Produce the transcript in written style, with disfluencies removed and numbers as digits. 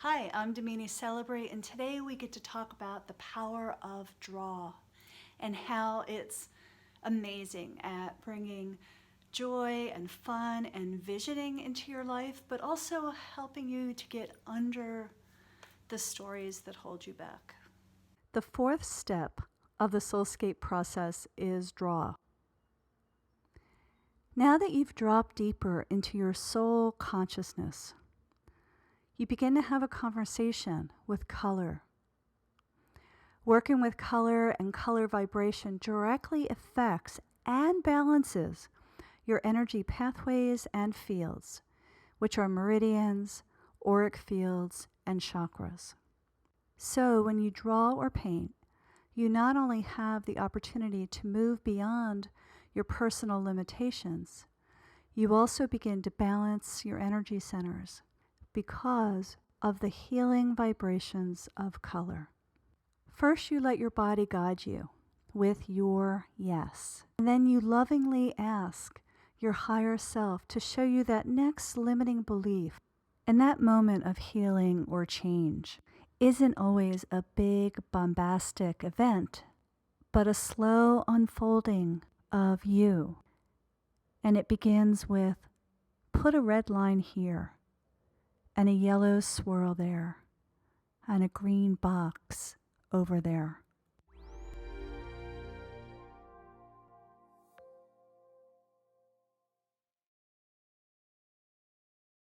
Hi, I'm Damini Celebre, and today we get to talk about the power of draw and how it's amazing at bringing joy and fun and visioning into your life, but also helping you to get under the stories that hold you back. The fourth step of the Soulscape process is draw. Now that you've dropped deeper into your soul consciousness, you begin to have a conversation with color. Working with color and color vibration directly affects and balances your energy pathways and fields, which are meridians, auric fields, and chakras. So when you draw or paint, you not only have the opportunity to move beyond your personal limitations, you also begin to balance your energy centers because of the healing vibrations of color. First, you let your body guide you with your yes. And then you lovingly ask your higher self to show you that next limiting belief. And that moment of healing or change isn't always a big bombastic event, but a slow unfolding of you. And it begins with, put a red line here, and a yellow swirl there, and a green box over there.